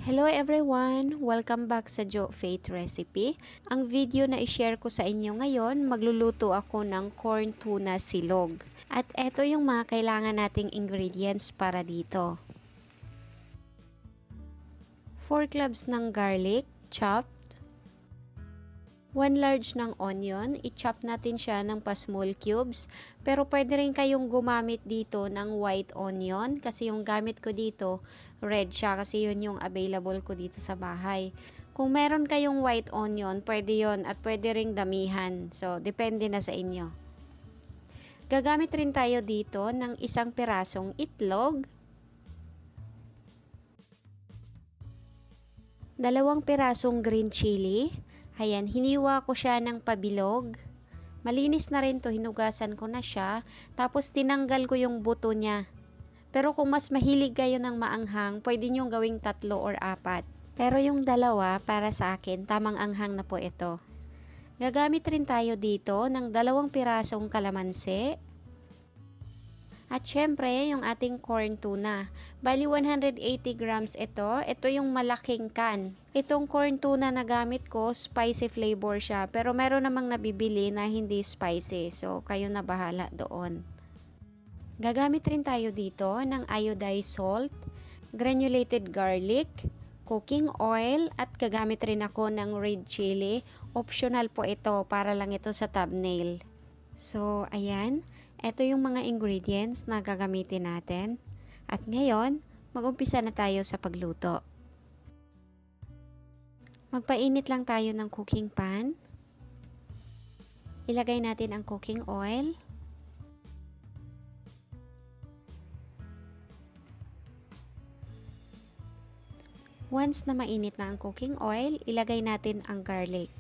Hello everyone! Welcome back sa Jo Faith Recipe. Ang video na i-share ko sa inyo ngayon, magluluto ako ng corn tuna silog. At eto yung mga kailangan nating ingredients para dito. 4 cloves ng garlic, chopped. 1 large ng onion, i-chop natin siya ng pa-small cubes. Pero pwede rin kayong gumamit dito ng white onion kasi yung gamit ko dito, red siya kasi yun yung available ko dito sa bahay. Kung meron kayong white onion, pwede yon at pwede ring damihan. So, depende na sa inyo. Gagamit rin tayo dito ng isang pirasong itlog, 2 pirasong green chili. Ayan, hiniwa ko siya ng pabilog. Malinis na rin to, hinugasan ko na siya. Tapos tinanggal ko yung buto niya. Pero kung mas mahilig kayo ng maanghang, pwede nyo gawing 3 or 4. Pero yung 2 para sa akin, tamang anghang na po ito. Gagamit rin tayo dito ng 2 pirasong calamansi. At syempre, yung ating corn tuna. Bali 180 grams ito. Ito yung malaking can. Itong corn tuna na gamit ko, spicy flavor siya. Pero meron namang nabibili na hindi spicy. So, kayo na bahala doon. Gagamit rin tayo dito ng iodized salt, granulated garlic, cooking oil, at gagamit rin ako ng red chili. Optional po ito para lang ito sa thumbnail. So, ayan. Ito yung mga ingredients na gagamitin natin. At ngayon, mag-umpisa na tayo sa pagluto. Magpainit lang tayo ng cooking pan. Ilagay natin ang cooking oil. Once na mainit na ang cooking oil, ilagay natin ang garlic.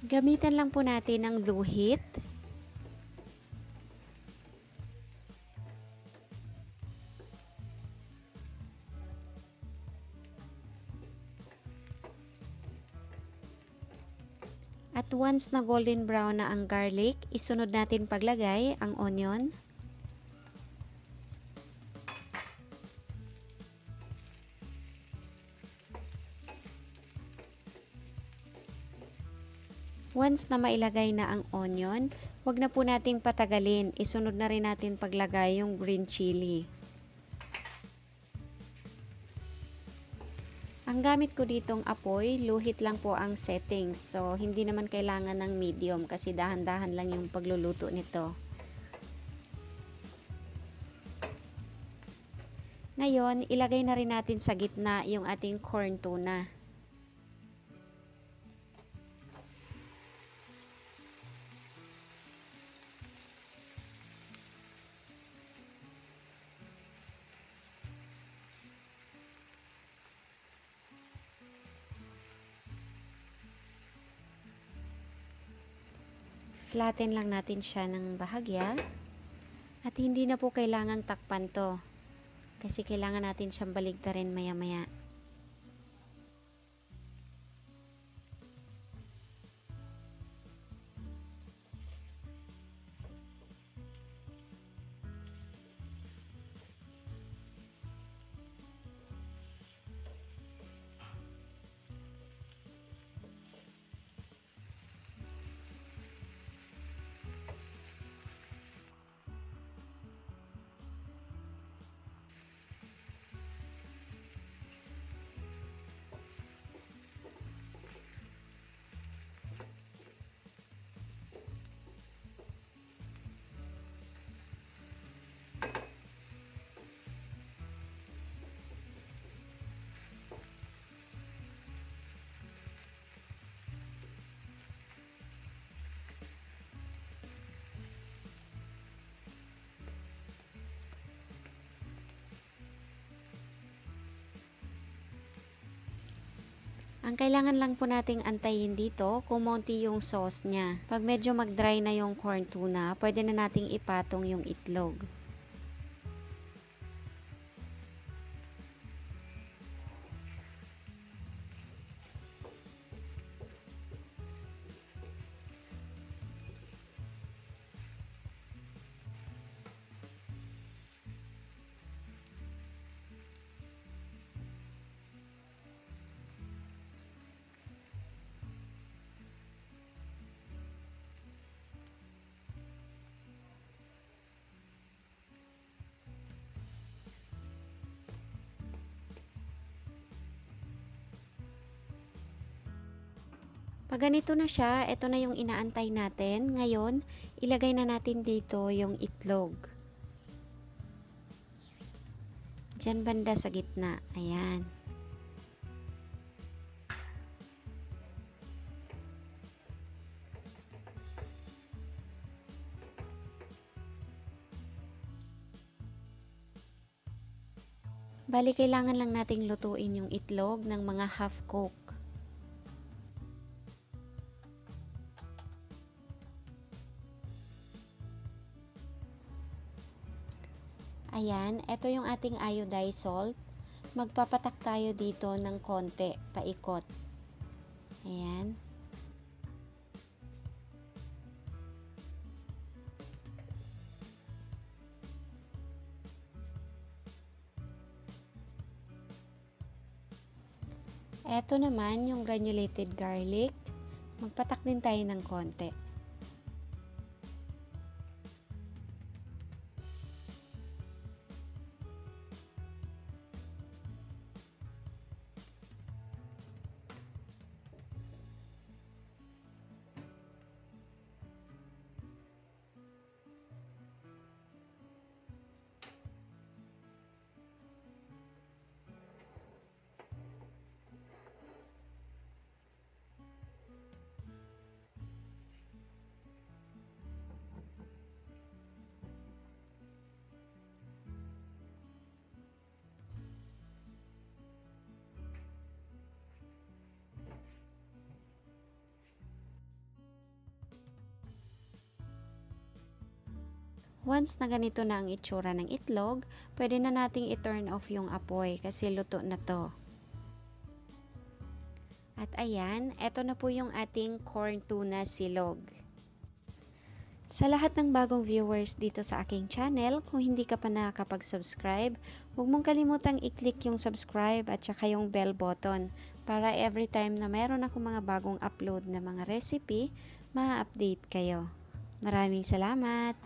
Gamitan lang po natin ng low heat. At once na golden brown na ang garlic, isunod natin paglagay ang onion. Once na mailagay na ang onion, wag na po nating patagalin. Isunod na rin natin paglagay yung green chili. Ang gamit ko ditong apoy, luhit lang po ang settings. So, hindi naman kailangan ng medium kasi dahan-dahan lang yung pagluluto nito. Ngayon, ilagay na rin natin sa gitna yung ating corn tuna. Flatten lang natin siya ng bahagya. At hindi na po kailangang takpan to. Kasi kailangan natin siyang baligtarin maya-maya. Ang kailangan lang po nating antayin dito, kumonti yung sauce niya. Pag medyo mag-dry na yung corn tuna, pwede na nating ipatong yung itlog. Pag ganito na siya, ito na yung inaantay natin. Ngayon, ilagay na natin dito yung itlog. Diyan banda sa gitna. Ayan. Bali, kailangan lang nating lutuin yung itlog ng mga half cook. Ayan, ito yung ating iodized salt. Magpapatak tayo dito ng konti, paikot. Ayan. Ito naman yung granulated garlic. Magpatak din tayo ng konti. Once na ganito na ang itsura ng itlog, pwede na nating i-turn off yung apoy kasi luto na to. At ayan, eto na po yung ating corn tuna silog. Sa lahat ng bagong viewers dito sa aking channel, kung hindi ka pa nakakapag-subscribe, huwag mong kalimutang i-click yung subscribe at saka yung bell button para every time na meron ako mga bagong upload na mga recipe, ma-update kayo. Maraming salamat!